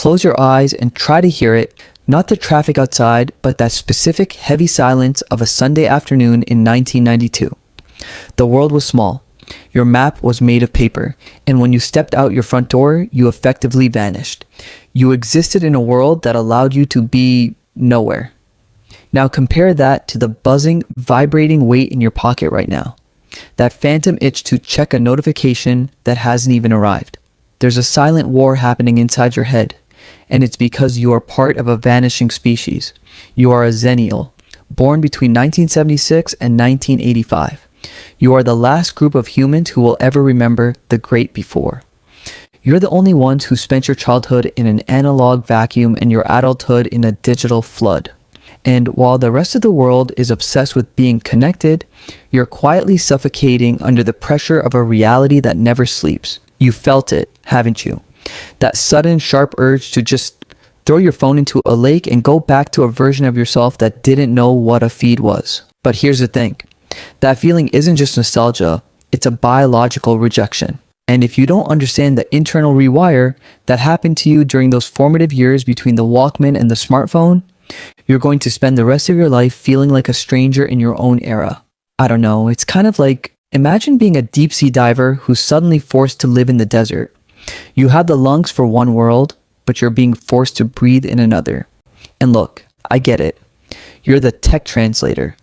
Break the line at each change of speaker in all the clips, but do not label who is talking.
Close your eyes and try to hear it, not the traffic outside, but that specific heavy silence of a Sunday afternoon in 1992. The world was small. Your map was made of paper, and when you stepped out your front door, you effectively vanished. You existed in a world that allowed you to be nowhere. Now compare that to the buzzing, vibrating weight in your pocket right now. That phantom itch to check a notification that hasn't even arrived. There's a silent war happening inside your head, and it's because you are part of a vanishing species. You are a Xennial, born between 1976 and 1985. You are the last group of humans who will ever remember the great before. You're the only ones who spent your childhood in an analog vacuum and your adulthood in a digital flood. And while the rest of the world is obsessed with being connected, you're quietly suffocating under the pressure of a reality that never sleeps. You felt it, haven't you? That sudden, sharp urge to just throw your phone into a lake and go back to a version of yourself that didn't know what a feed was. But here's the thing. That feeling isn't just nostalgia, it's a biological rejection. And if you don't understand the internal rewire that happened to you during those formative years between the Walkman and the smartphone, you're going to spend the rest of your life feeling like a stranger in your own era. I don't know, it's kind of like, imagine being a deep sea diver who's suddenly forced to live in the desert. You have the lungs for one world, but you're being forced to breathe in another. And look, I get it. You're the tech translator.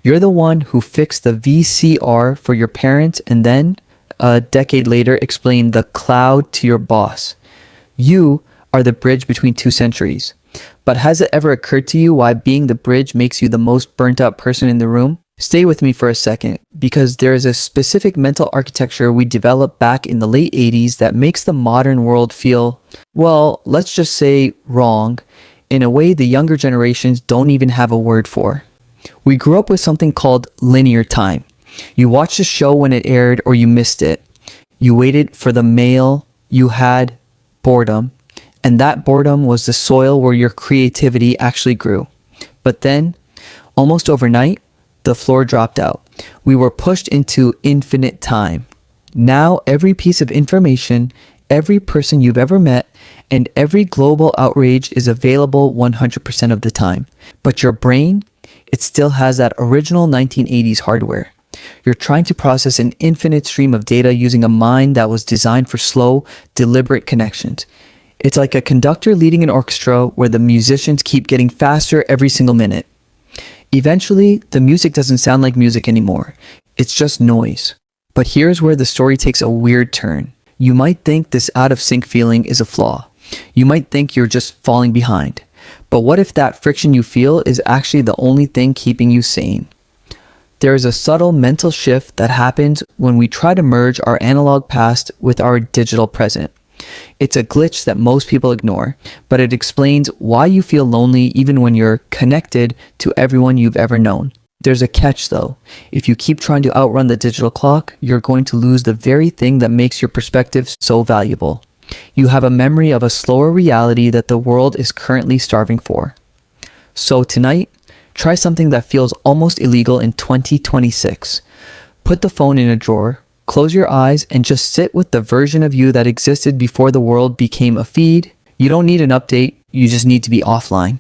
You're the one who fixed the VCR for your parents and then, a decade later, explained the cloud to your boss. You are the bridge between two centuries. But has it ever occurred to you why being the bridge makes you the most burnt out person in the room? Stay with me for a second, because there is a specific mental architecture we developed back in the late 80s that makes the modern world feel, well, let's just say wrong, in a way the younger generations don't even have a word for. We grew up with something called linear time. You watched a show when it aired or you missed it. You waited for the mail, you had boredom, and that boredom was the soil where your creativity actually grew. But then, almost overnight, the floor dropped out. We were pushed into infinite time. Now every piece of information, every person you've ever met, and every global outrage is available 100% of the time. But your brain, it still has that original 1980s hardware. You're trying to process an infinite stream of data using a mind that was designed for slow, deliberate connections. It's like a conductor leading an orchestra where the musicians keep getting faster every single minute. Eventually, the music doesn't sound like music anymore. It's just noise. But here's where the story takes a weird turn. You might think this out-of-sync feeling is a flaw. You might think you're just falling behind. But what if that friction you feel is actually the only thing keeping you sane? There is a subtle mental shift that happens when we try to merge our analog past with our digital present. It's a glitch that most people ignore, but it explains why you feel lonely even when you're connected to everyone you've ever known. There's a catch though. If you keep trying to outrun the digital clock, you're going to lose the very thing that makes your perspective so valuable. You have a memory of a slower reality that the world is currently starving for. So tonight, try something that feels almost illegal in 2026. Put the phone in a drawer, close your eyes, and just sit with the version of you that existed before the world became a feed. You don't need an update, you just need to be offline.